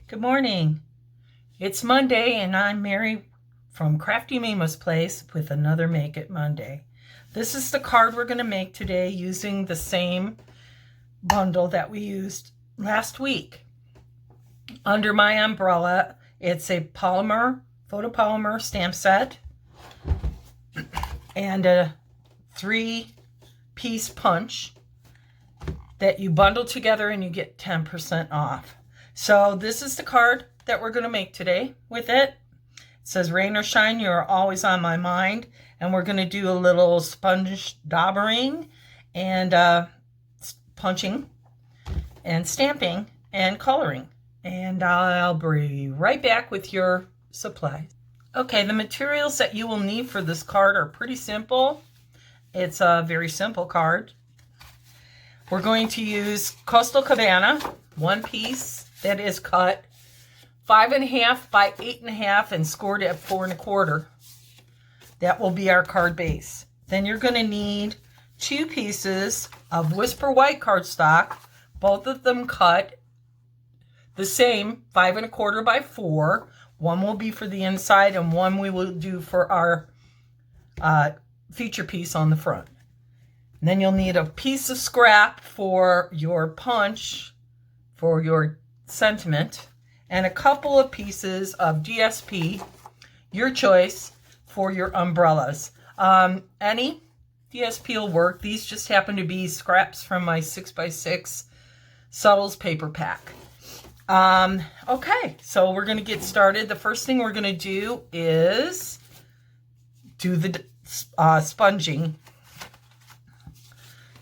Good morning. It's Monday and I'm Mary from Crafty Mima's Place with another Make It Monday. This is the card we're going to make today using the same bundle that we used last week. Under my umbrella, it's a photopolymer stamp set and a 3-piece punch that you bundle together and you get 10% off. So this is the card that we're going to make today with it. It says, rain or shine, you're always on my mind. And we're going to do a little sponge daubering and punching and stamping and coloring. And I'll be right back with your supplies. Okay, the materials that you will need for this card are pretty simple. It's a very simple card. We're going to use Costal Cabana, 1 piece. That is cut 5.5 by 8.5 and scored at 4 1/4. That will be our card base. Then you're going to need 2 pieces of Whisper White cardstock, both of them cut the same 5 1/4 by 4. One will be for the inside and one we will do for our feature piece on the front. And then you'll need a piece of scrap for your punch, for your sentiment, and a couple of pieces of DSP, your choice, for your umbrellas. Any DSP will work. These just happen to be scraps from my 6x6 Sutles paper pack. Okay, so we're going to get started. The first thing we're going to do is do the sponging.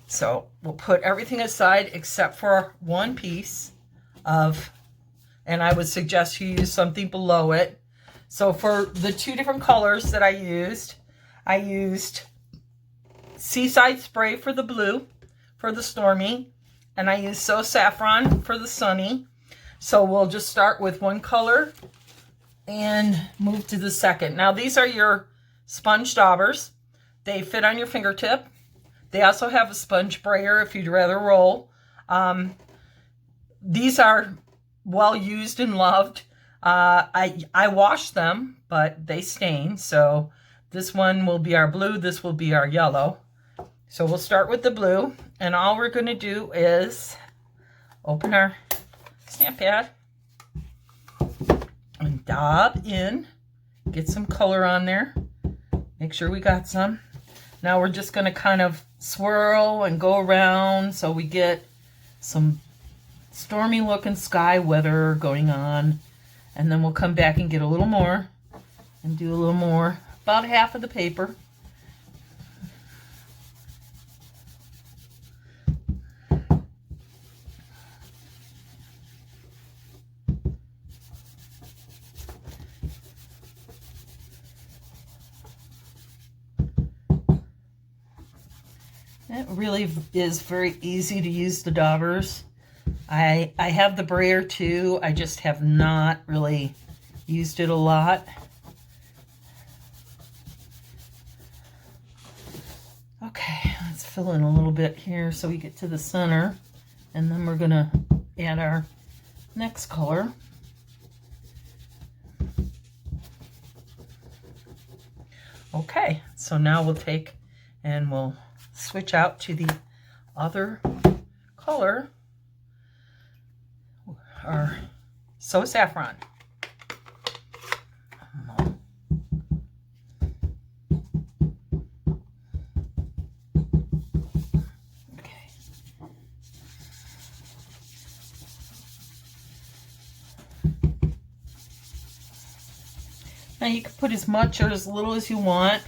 So we'll put everything aside except for 1 piece of, and I would suggest you use something below it. So for the 2 different colors that I used Seaside Spray for the blue, for the stormy, and I used So Saffron for the sunny. So we'll just start with 1 color and move to the second. Now these are your sponge daubers. They fit on your fingertip. They also have a sponge brayer if you'd rather roll. These are well used and loved. I washed them, but they stain. So this one will be our blue. This will be our yellow. So we'll start with the blue. And all we're going to do is open our stamp pad and daub in. Get some color on there. Make sure we got some. Now we're just going to kind of swirl and go around so we get some stormy looking sky weather going on. And then we'll come back and get a little more and do a little more, about half of the paper. It really is very easy to use the daubers. I have the brayer too. I just have not really used it a lot. Okay, let's fill in a little bit here so we get to the center. And then we're going to add our next color. Okay, so now we'll take and we'll switch out to the other color, or So Saffron. Okay. Now you can put as much or as little as you want.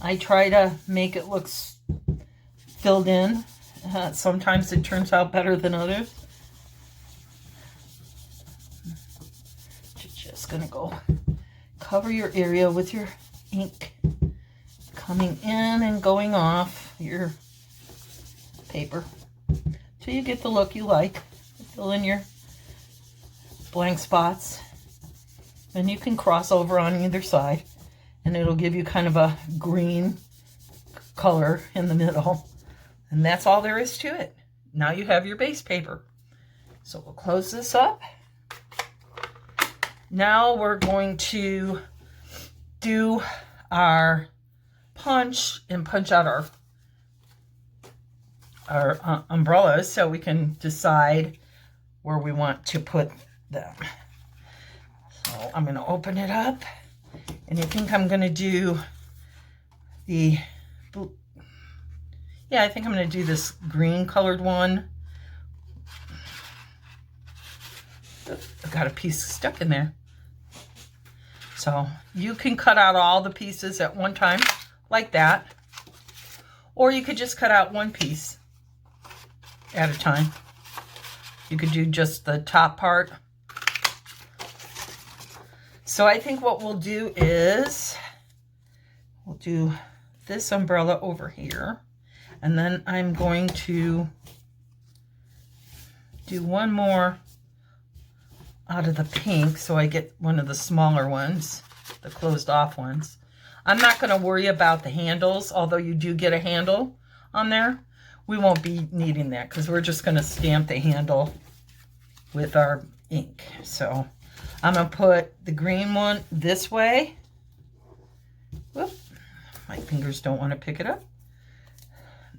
I try to make it look filled in. Sometimes it turns out better than others. You're just going to go cover your area with your ink coming in and going off your paper till you get the look you like. Fill in your blank spots, and you can cross over on either side and it'll give you kind of a green color in the middle. And that's all there is to it. Now you have your base paper. So we'll close this up. now we're going to do our punch and punch out our umbrellas so we can decide where we want to put them. So I'm going to open it up, and I think I'm going to do the, yeah, I think I'm going to do this green colored one. I got a piece stuck in there. So you can cut out all the pieces at one time like that, or you could just cut out one piece at a time. You could do just the top part. So I think what we'll do is we'll do this umbrella over here, and then I'm going to do one more out of the pink so I get one of the smaller ones, the closed off ones. I'm not going to worry about the handles, although you do get a handle on there. We won't be needing that because we're just going to stamp the handle with our ink. So I'm going to put the green one this way. Whoop, my fingers don't want to pick it up.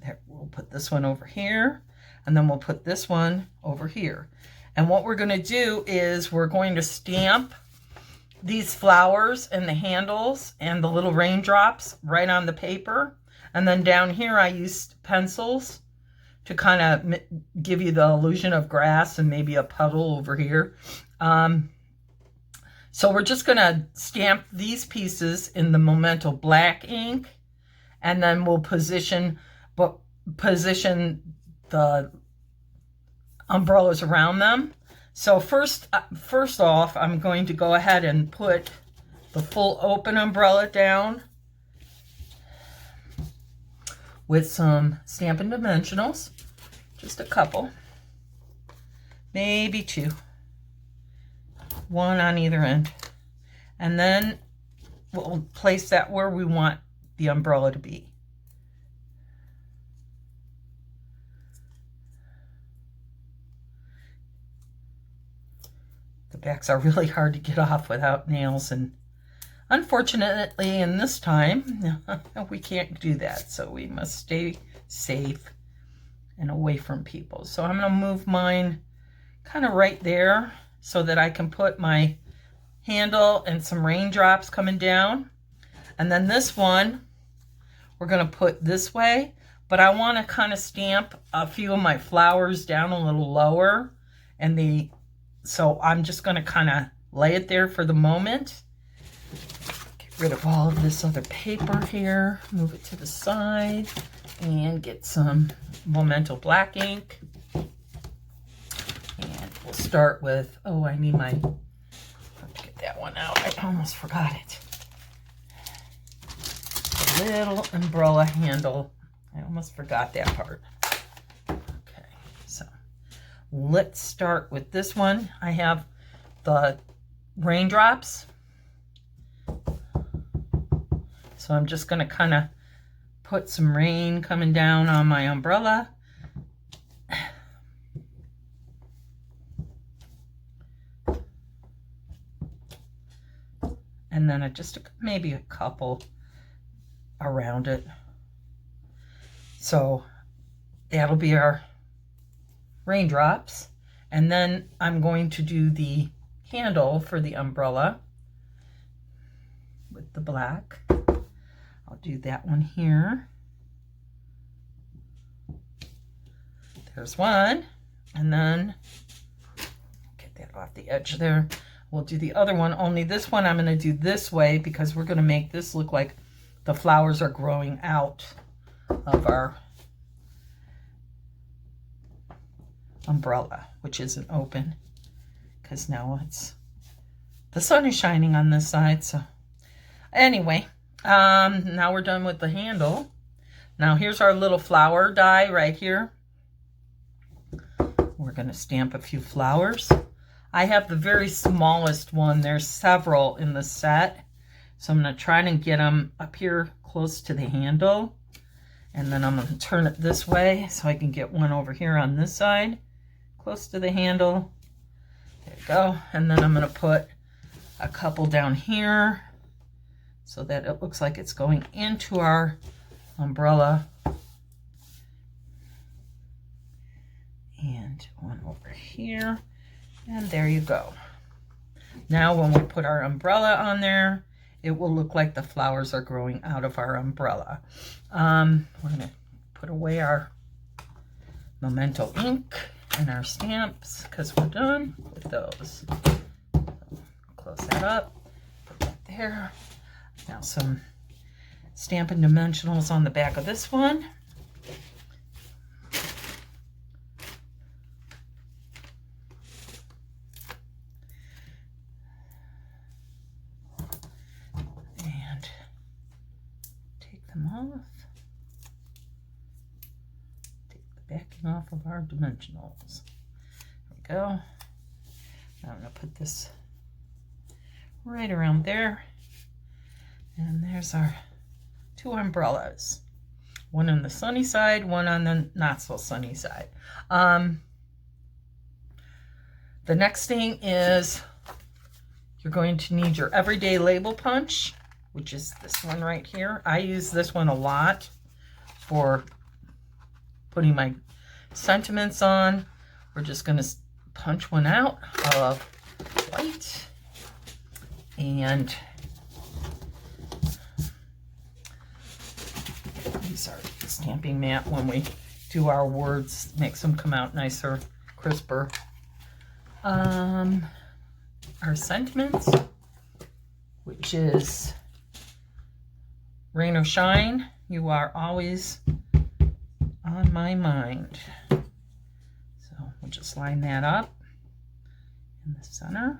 There, we'll put this one over here, and then we'll put this one over here. And what we're going to do is we're going to stamp these flowers and the handles and the little raindrops right on the paper. And then down here I used pencils to kind of give you the illusion of grass and maybe a puddle over here. So we're just going to stamp these pieces in the Memento black ink, and then we'll position the umbrellas around them. So first off, I'm going to go ahead and put the full open umbrella down with some Stampin Dimensionals, just a couple, maybe two, one on either end. And then we'll place that where we want the umbrella to be. The backs are really hard to get off without nails, and unfortunately in this time we can't do that, so we must stay safe and away from people. So I'm going to move mine kind of right there so that I can put my handle and some raindrops coming down. And then this one we're going to put this way, but I want to kind of stamp a few of my flowers down a little lower, and so I'm just going to kind of lay it there for the moment. Get rid of all of this other paper here, move it to the side, and get some Memento black ink. And we'll start with, oh, I need my, have to get that one out. I almost forgot it. The little umbrella handle. I almost forgot that part. Okay, so let's start with this one. I have the raindrops. So I'm just going to kind of put some rain coming down on my umbrella. And then maybe a couple around it. So that'll be our raindrops. And then I'm going to do the handle for the umbrella with the black. I'll do that one here. There's one. And then get that off the edge there. We'll do the other one, only this one I'm going to do this way because we're going to make this look like the flowers are growing out of our umbrella, which isn't open because now the sun is shining on this side. So anyway, now we're done with the handle. Now here's our little flower die right here. We're going to stamp a few flowers. I have the very smallest one. There's several in the set. So I'm going to try and get them up here close to the handle. And then I'm going to turn it this way so I can get one over here on this side, close to the handle. There you go. And then I'm going to put a couple down here so that it looks like it's going into our umbrella. And one over here. And there you go. Now when we put our umbrella on there, it will look like the flowers are growing out of our umbrella. We're going to put away our Memento ink and our stamps because we're done with those. So, close that up, put that there. Now some Stampin Dimensionals on the back of this one. And take them off. Backing off of our dimensionals. There we go. Now I'm going to put this right around there. And there's our two umbrellas. One on the sunny side, one on the not so sunny side. The next thing is you're going to need your everyday label punch, which is this one right here. I use this one a lot for putting my sentiments on. We're just going to punch one out of white and use our stamping mat when we do our words, makes them come out nicer, crisper. Our sentiments, which is rain or shine, you are always on my mind. So we'll just line that up in the center.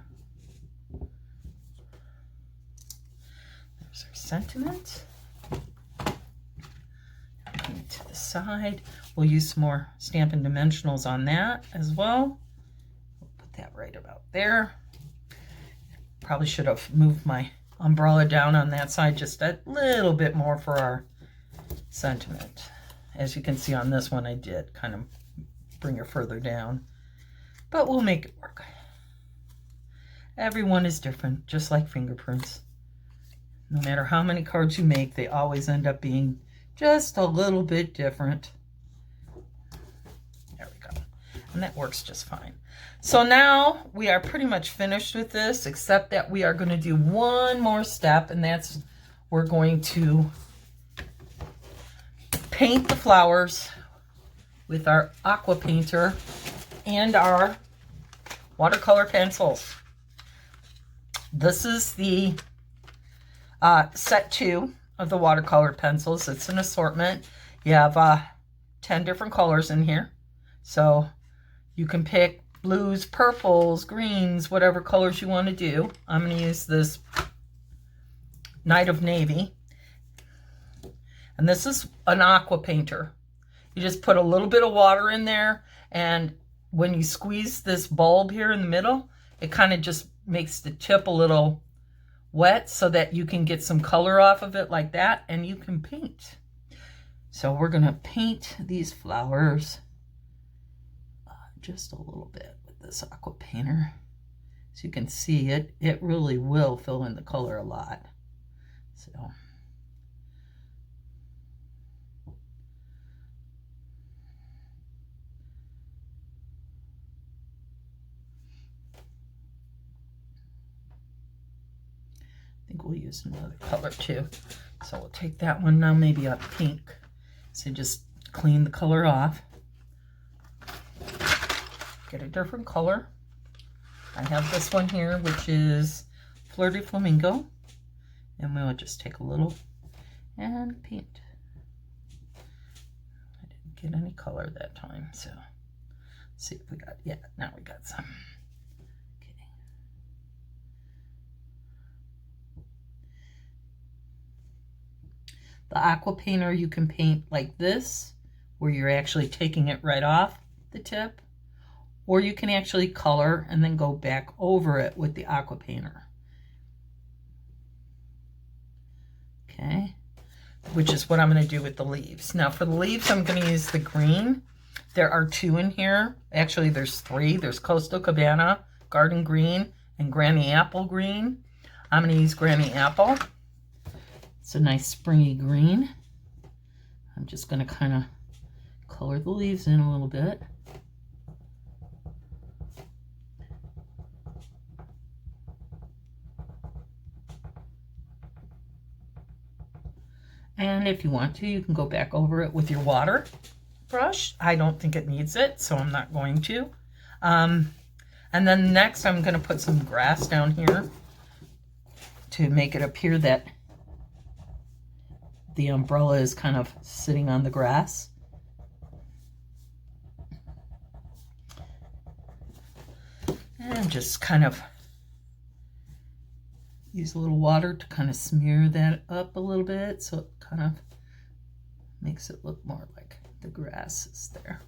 There's our sentiment. Bring it to the side. We'll use some more Stampin' Dimensionals on that as well. We'll put that right about there. Probably should have moved my umbrella down on that side just a little bit more for our sentiment. As you can see on this one, I did kind of bring her further down, but we'll make it work. Everyone is different, just like fingerprints. No matter how many cards you make, they always end up being just a little bit different. There we go. And that works just fine. So now we are pretty much finished with this, except that we are going to do one more step, and that's we're going to paint the flowers with our Aqua Painter and our watercolor pencils. This is the set 2 of the watercolor pencils. It's an assortment. You have 10 different colors in here. So you can pick blues, purples, greens, whatever colors you want to do. I'm going to use this Night of Navy. And this is an Aqua Painter. You just put a little bit of water in there, and when you squeeze this bulb here in the middle, it kind of just makes the tip a little wet so that you can get some color off of it like that, and you can paint. So we're going to paint these flowers just a little bit with this Aqua Painter. So you can see it really will fill in the color a lot. So I think we'll use another color too. So we'll take that one now, maybe a pink. So just clean the color off. Get a different color. I have this one here, which is Flirty Flamingo. And we'll just take a little and paint. I didn't get any color that time, so let's see if we got, yeah, now we got some. The Aqua Painter you can paint like this, where you're actually taking it right off the tip, or you can actually color and then go back over it with the Aqua Painter. Okay, which is what I'm going to do with the leaves. Now for the leaves, I'm going to use the green. There are 2 in here. Actually, there's 3. There's Coastal Cabana, Garden Green, and Granny Apple Green. I'm going to use Granny Apple. It's a nice springy green. I'm just going to kind of color the leaves in a little bit. And if you want to, you can go back over it with your water brush. I don't think it needs it, so I'm not going to. And then next I'm going to put some grass down here to make it appear that the umbrella is kind of sitting on the grass. And just kind of use a little water to kind of smear that up a little bit so it kind of makes it look more like the grass is there.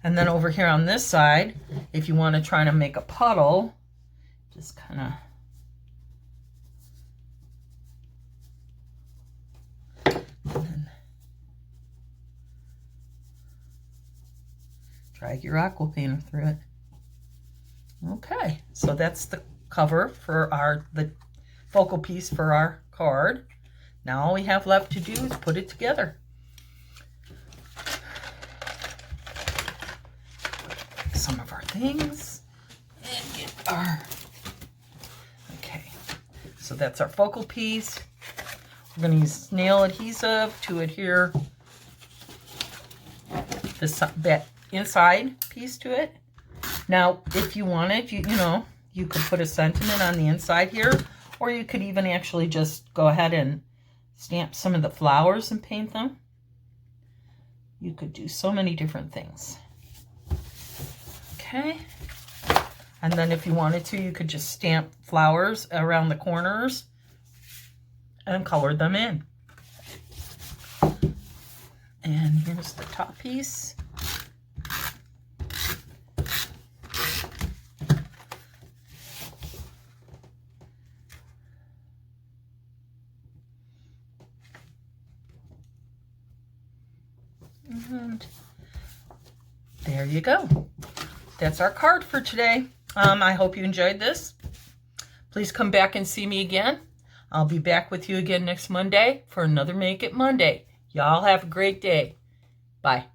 And then over here on this side, if you want to try to make a puddle, just kind of drag your Aqua Painter through it. Okay, so that's the cover for the focal piece for our card. Now all we have left to do is put it together. Some of our things and get our, okay, so that's our focal piece. We're going to use Snail Adhesive to adhere that inside piece to it. Now, if you wanted, you know, you could put a sentiment on the inside here, or you could even actually just go ahead and stamp some of the flowers and paint them. You could do so many different things. Okay. And then if you wanted to, you could just stamp flowers around the corners and color them in. And here's the top piece. And there you go. That's our card for today. I hope you enjoyed this. Please come back and see me again. I'll be back with you again next Monday for another Make It Monday. Y'all have a great day. Bye.